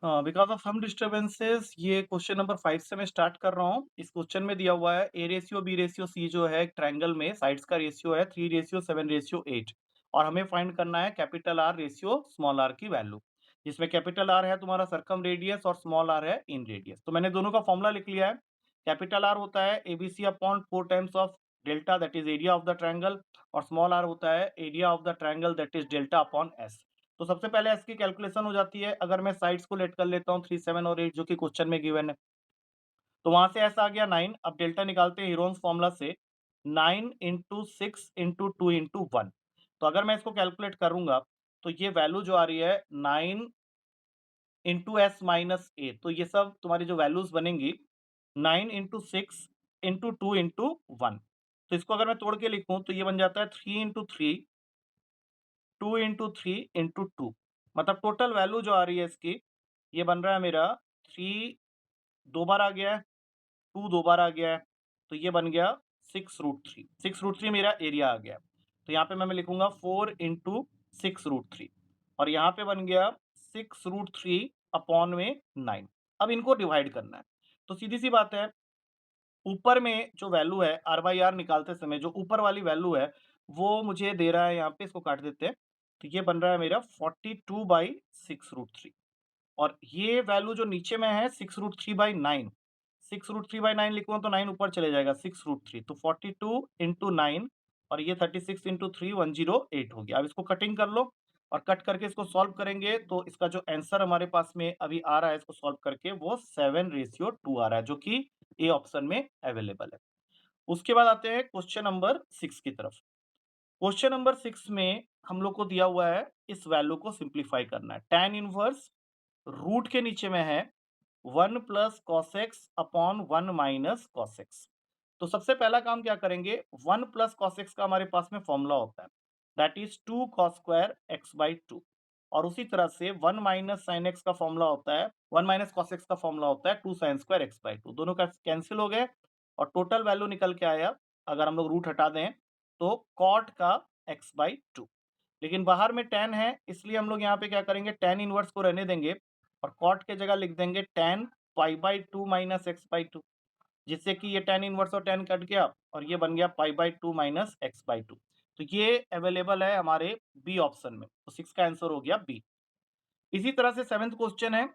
Because of some disturbances ये question number 5 से मैं स्टार्ट कर रहा हूँ। इस क्वेश्चन में दिया हुआ है A ratio B ratio C जो है एक ट्रायंगल में साइड्स का रेशियो है 3 रेशियो 7 रेशियो 8 और हमें फाइंड करना है capital R ratio small R की वैल्यू। जिसमें कैपिटल आर है तुम्हारा सर्कम रेडियस और स्मॉल आर है इन रेडियस। तो मैंने दोनों का फॉर्मूला लिख लिया है। कैपिटल आर होता है ABC upon 4 times of delta that is area of the triangle और स्मॉल आर होता है area of the triangle that is delta upon S. तो सबसे पहले इसकी कैलकुलेशन हो जाती है। अगर मैं साइड्स को लेट कर लेता हूँ 3, 7 और 8 जो कि क्वेश्चन में गिवन है। तो वहां से ऐसा आ गया 9। अब डेल्टा निकालते हैं हीरोन्स फॉर्मूला से। 9 इंटू 6 इंटू 2 इंटू 1। तो अगर मैं इसको कैलकुलेट करूंगा तो ये वैल्यू जो आ रही है 9 इंटू एस माइनस ए। तो ये सब तुम्हारी जो वैल्यूज बनेंगी 9 इंटू 6 इंटू 2 इंटू 1। तो इसको अगर मैं तोड़ के लिखूं तो ये बन जाता है 3 इंटू 3 2 इंटू 3 इंटू 2। मतलब टोटल वैल्यू जो आ रही है इसकी ये बन रहा है मेरा 3 दो बार आ गया है, 2 दो बार आ गया है। तो ये बन गया 6√3। 6√3 मेरा एरिया आ गया। तो यहाँ पे मैं लिखूंगा 4 इंटू 6√3 और यहाँ पे बन गया 6√3 अपॉन में 9। अब इनको डिवाइड करना है। तो सीधी सी बात है, ऊपर में जो वैल्यू है आर बाई आर निकालते समय जो ऊपर वाली वैल्यू है वो मुझे दे रहा है, यहाँ पे इसको काट देते हैं। तो ये बन रहा है मेरा 42/6√3 और ये वैल्यू जो नीचे में है 6√3/9। 6√3/9 लिखूंगा तो 9 ऊपर चले जाएगा 6√3 तो 42 इंटू 9 और ये 36 इंटू 3 108 हो गया। अब इसको कटिंग कर लो और कट करके इसको सॉल्व करेंगे तो इसका जो आंसर हमारे पास में अभी आ रहा है इसको सॉल्व करके वो 7:2 आ रहा है जो कि ए ऑप्शन में अवेलेबल है। उसके बाद आते हैं क्वेश्चन नंबर 6 की तरफ। क्वेश्चन नंबर 6 में हम लोग को दिया हुआ है इस वैल्यू को सिंप्लीफाई करना है। tan इनवर्स रूट के नीचे में है 1 plus cos x upon 1 minus cos x. तो सबसे पहला काम क्या करेंगे, 1 प्लस कॉस एक्स का हमारे पास में फॉर्मूला होता है that is 2 cos square x by 2 और उसी तरह से 1 माइनस साइन एक्स का फॉर्मूला होता है 1 माइनस कॉस एक्स का फॉर्मूला होता है 2 साइन स्क्वायर एक्स बाई 2। दोनों का कैंसिल हो गए और टोटल वैल्यू निकल के आया, अगर हम लोग रूट हटा दें तो कॉट का एक्स बाई 2। लेकिन बाहर में tan है इसलिए हम लोग यहाँ पे क्या करेंगे, tan इनवर्स को रहने देंगे और कॉट के जगह लिख देंगे tan pi by 2 minus x by 2, जिससे कि ये tan इनवर्स और tan कट गया और ये बन गया pi by 2 minus x by 2। तो ये अवेलेबल है हमारे बी ऑप्शन में। तो 6 का आंसर हो गया बी। इसी तरह से सेवेंथ क्वेश्चन है।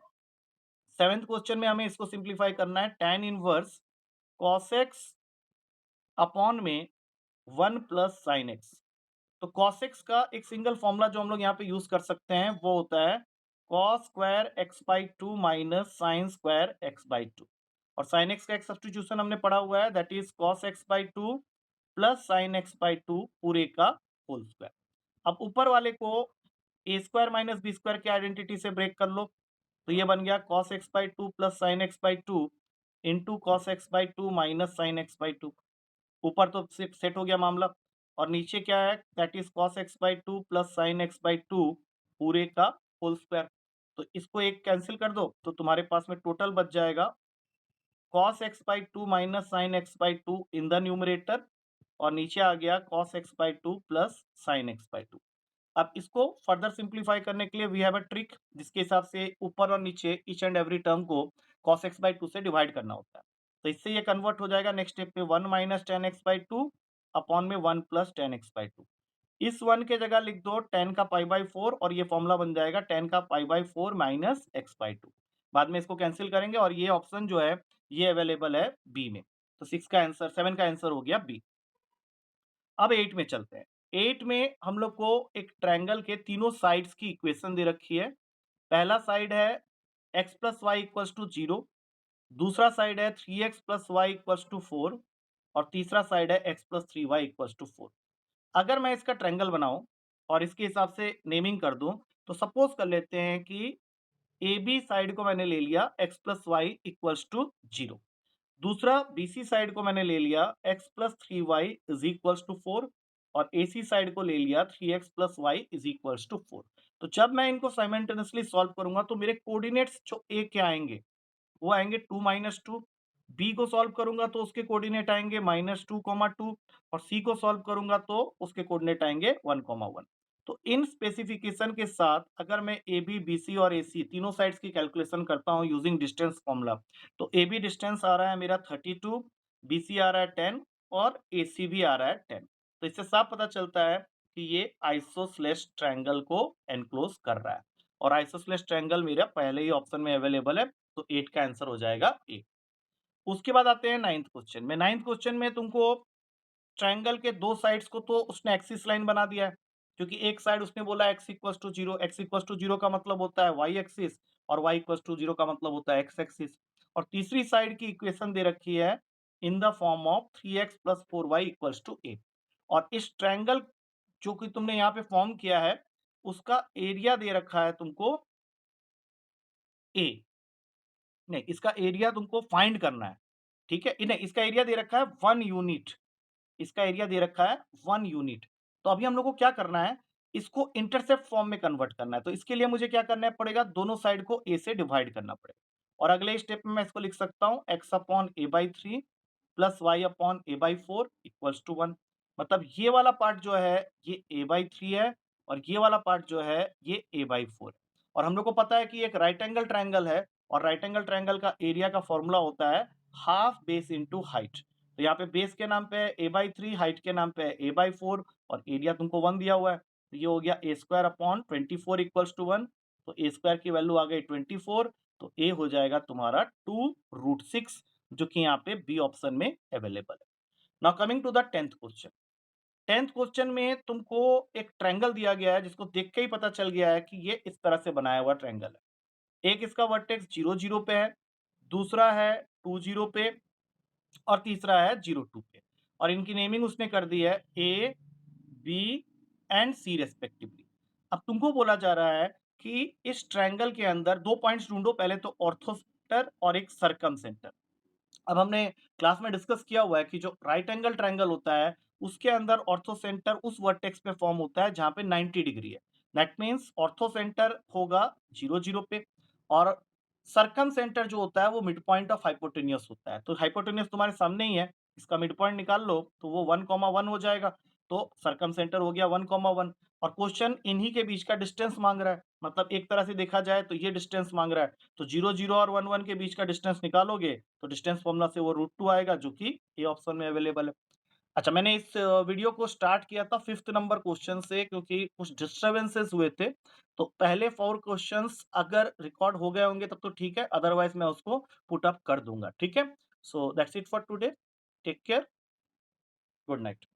सेवेंथ क्वेश्चन में हमें इसको सिंप्लीफाई करना है। tan inverse cos x upon में 1 प्लस साइन एक्स। तो cos x का एक सिंगल फॉर्मूला जो हम लोग यहाँ पे यूज कर सकते हैं वो होता है cos square x by 2 minus sine square x by 2 और साइन एक्स का एक सब्स्टिट्यूशन हमने पढ़ा हुआ है that is cos x by 2 plus sine x by 2 पूरे का होल स्क्वायर। अब ऊपर वाले को ए स्क्वायर माइनस बी स्क्वायर की आइडेंटिटी से ब्रेक कर लो तो ये बन गया cos x by 2 plus sine x by 2 into cos x by 2 minus sine x by 2। ऊपर तो सेट हो गया मामला और नीचे क्या है that is cos x by 2 plus sine x by 2 पूरे का होल स्क्वायर। तो इसको एक कैंसिल कर दो तो तुम्हारे पास में टोटल बच जाएगा cos x by 2 minus sine x by 2 in the numerator और नीचे आ गया cos x by 2 plus sine x by 2। अब इसको फर्दर सिंप्लीफाई करने के लिए वी हैव अ ट्रिक जिसके हिसाब से ऊपर और नीचे ईच एंड एवरी टर्म को cos x बाई 2 से डिवाइड करना होता है। तो इससे ये कन्वर्ट हो जाएगा नेक्स्ट स्टेप पे 1 minus ten x by 2 upon में 1 प्लस टेन एक्स बाई 2। इस 1 के जगह लिख दो टेन का पाई बाई 4 और ये फॉर्मूला बन जाएगा टेन का pi by 4 minus x by 2। बाद में इसको कैंसिल करेंगे और ये ऑप्शन जो है ये अवेलेबल है बी में। तो 6 का आंसर 7 का आंसर हो गया बी। अब 8 में चलते हैं। 8 में हम लोग को एक ट्रायंगल के तीनों साइड्स की इक्वेशन दे रखी है। पहला साइड है x plus Y equals to 0, दूसरा साइड है 3x plus Y equals to 4 और तीसरा साइड है x plus 3y equals to 4। अगर मैं इसका ट्रायंगल बनाऊं और इसके हिसाब से नेमिंग कर दूं तो सपोज कर लेते हैं कि ए बी साइड को मैंने ले लिया x plus Y equals to 0, दूसरा बीसी साइड को मैंने ले लिया x plus 3y is equals to 4 और AC साइड को ले लिया 3x plus Y is equals to 4। तो जब मैं इनको साइमल्टेनियसली सॉल्व करूंगा तो मेरे कोऑर्डिनेट्स जो ए के आएंगे वो आएंगे 2 माइनस 2। बी को सॉल्व करूंगा तो उसके कोऑर्डिनेट आएंगे -2, 2 और सी को सॉल्व करूंगा तो उसके कोऑर्डिनेट आएंगे 1, 1। तो इन स्पेसिफिकेशन के साथ अगर मैं AB, BC और AC तीनों साइड्स की कैलकुलेशन करता हूँ यूजिंग डिस्टेंस फॉर्मूला, तो AB डिस्टेंस आ रहा है मेरा 32, BC आ रहा है 10 और AC भी आ रहा है 10। तो इससे साफ पता चलता है कि ये आइसोसेलेस ट्रायंगल को एनक्लोज कर रहा है और आइसोसेलेस ट्रायंगल मेरा पहले ही ऑप्शन में अवेलेबल है, तो 8 का आंसर हो जाएगा ए। उसके बाद आते हैं 9th क्वेश्चन में। 9th क्वेश्चन में तुमको ट्रायंगल के दो साइड्स को तो उसने एक्सिस लाइन बना दिया है, क्योंकि एक साइड उसने बोला x equal to zero, x equal to zero का मतलब होता है y एक्सिस और y इक्वल टू जीरो का मतलब होता है x एक्सिस। और तीसरी साइड की इक्वेशन दे रखी है in the form of 3x plus 4y equals to a। और इस ट्रायंगल जो कि तुमने यहाँ पे फॉर्म किया है उसका एरिया दे रखा है तुमको a। नहीं, इसका एरिया तुमको फाइंड करना है, ठीक है? नहीं, इसका एरिया दे रखा है 1 यूनिट। इसका एरिया दे रखा है 1 यूनिट। तो अभी हम लोग को क्या करना है, इसको इंटरसेप्ट फॉर्म में कन्वर्ट करना है। तो इसके लिए मुझे क्या करना पड़ेगा, दोनों साइड को a से डिवाइड करना पड़ेगा। और अगले स्टेप में मैं इसको लिख सकता हूँ x upon a/3 plus y upon a/4 equals to 1। मतलब ये वाला पार्ट जो है ये a/3 है और ये वाला पार्ट जो है ये a/4 है। और हम लोग को पता है कि एक राइट एंगल ट्रायंगल है और राइट एंगल ट्रायंगल का एरिया का फॉर्मूला होता है हाफ बेस इनटू हाइट। तो यहाँ पे बेस के नाम पे है a/3, हाइट के नाम पे है a/4 और एरिया तुमको 1 दिया हुआ है। तो ये हो गया a square upon 24 equals to 1। तो a स्क्वायर की वैल्यू आ गई 24, तो a हो जाएगा तुम्हारा 2√6, जो कि यहाँ पे बी ऑप्शन में अवेलेबल है। Now coming to the 10th question. 10th question में तुमको एक ट्रायंगल दिया गया है जिसको देख के ही पता चल गया है कि ये इस तरह से बनाया हुआ ट्रायंगल है। एक इसका वर्टेक्स 0 0 पे है, दूसरा है 2 0 पे और तीसरा है 0 2 पे। और इनकी नेमिंग उसने कर दी है ए, बी एंड सी रेस्पेक्टिवली। अब तुमको बोला जा रहा है कि इस ट्रायंगल के अंदर दो पॉइंट्स ढूंढो, पहले तो ऑर्थोसेंटर और एक सरकम सेंटर। अब हमने क्लास में डिस्कस किया हुआ है कि जो राइट एंगल ट्रायंगल होता है उसके अंदर ऑर्थो सेंटर उस वर्टेक्स पे फॉर्म होता है जहां पे 90 डिग्री है। दैट मीन्स ऑर्थो सेंटर होगा 0 0 पे और सरकम सेंटर जो होता है वो मिड पॉइंट ऑफ हाइपोटेन्यूस होता है। तो हाइपोटेन्यूस तुम्हारे सामने ही है, इसका मिड पॉइंट निकाल लो तो वो 1,1 हो जाएगा। तो सरकम सेंटर हो गया 1,1 और क्वेश्चन इन्हीं के बीच का डिस्टेंस मांग रहा है। मतलब एक तरह से देखा जाए तो ये डिस्टेंस मांग रहा है, तो 0 0 और 1 1 के बीच का डिस्टेंस निकालोगे तो डिस्टेंस फॉर्मूला से वो √2 आएगा, जो कि ए ऑप्शन में अवेलेबल है। अच्छा, मैंने इस वीडियो को स्टार्ट किया था 5th नंबर क्वेश्चन से क्योंकि कुछ डिस्टर्बेंसेस हुए थे। तो पहले 4 क्वेश्चंस अगर रिकॉर्ड हो गए होंगे तब तो ठीक है, अदरवाइज मैं उसको पुट अप कर दूंगा, ठीक है? So that's it for today. Take care, good night.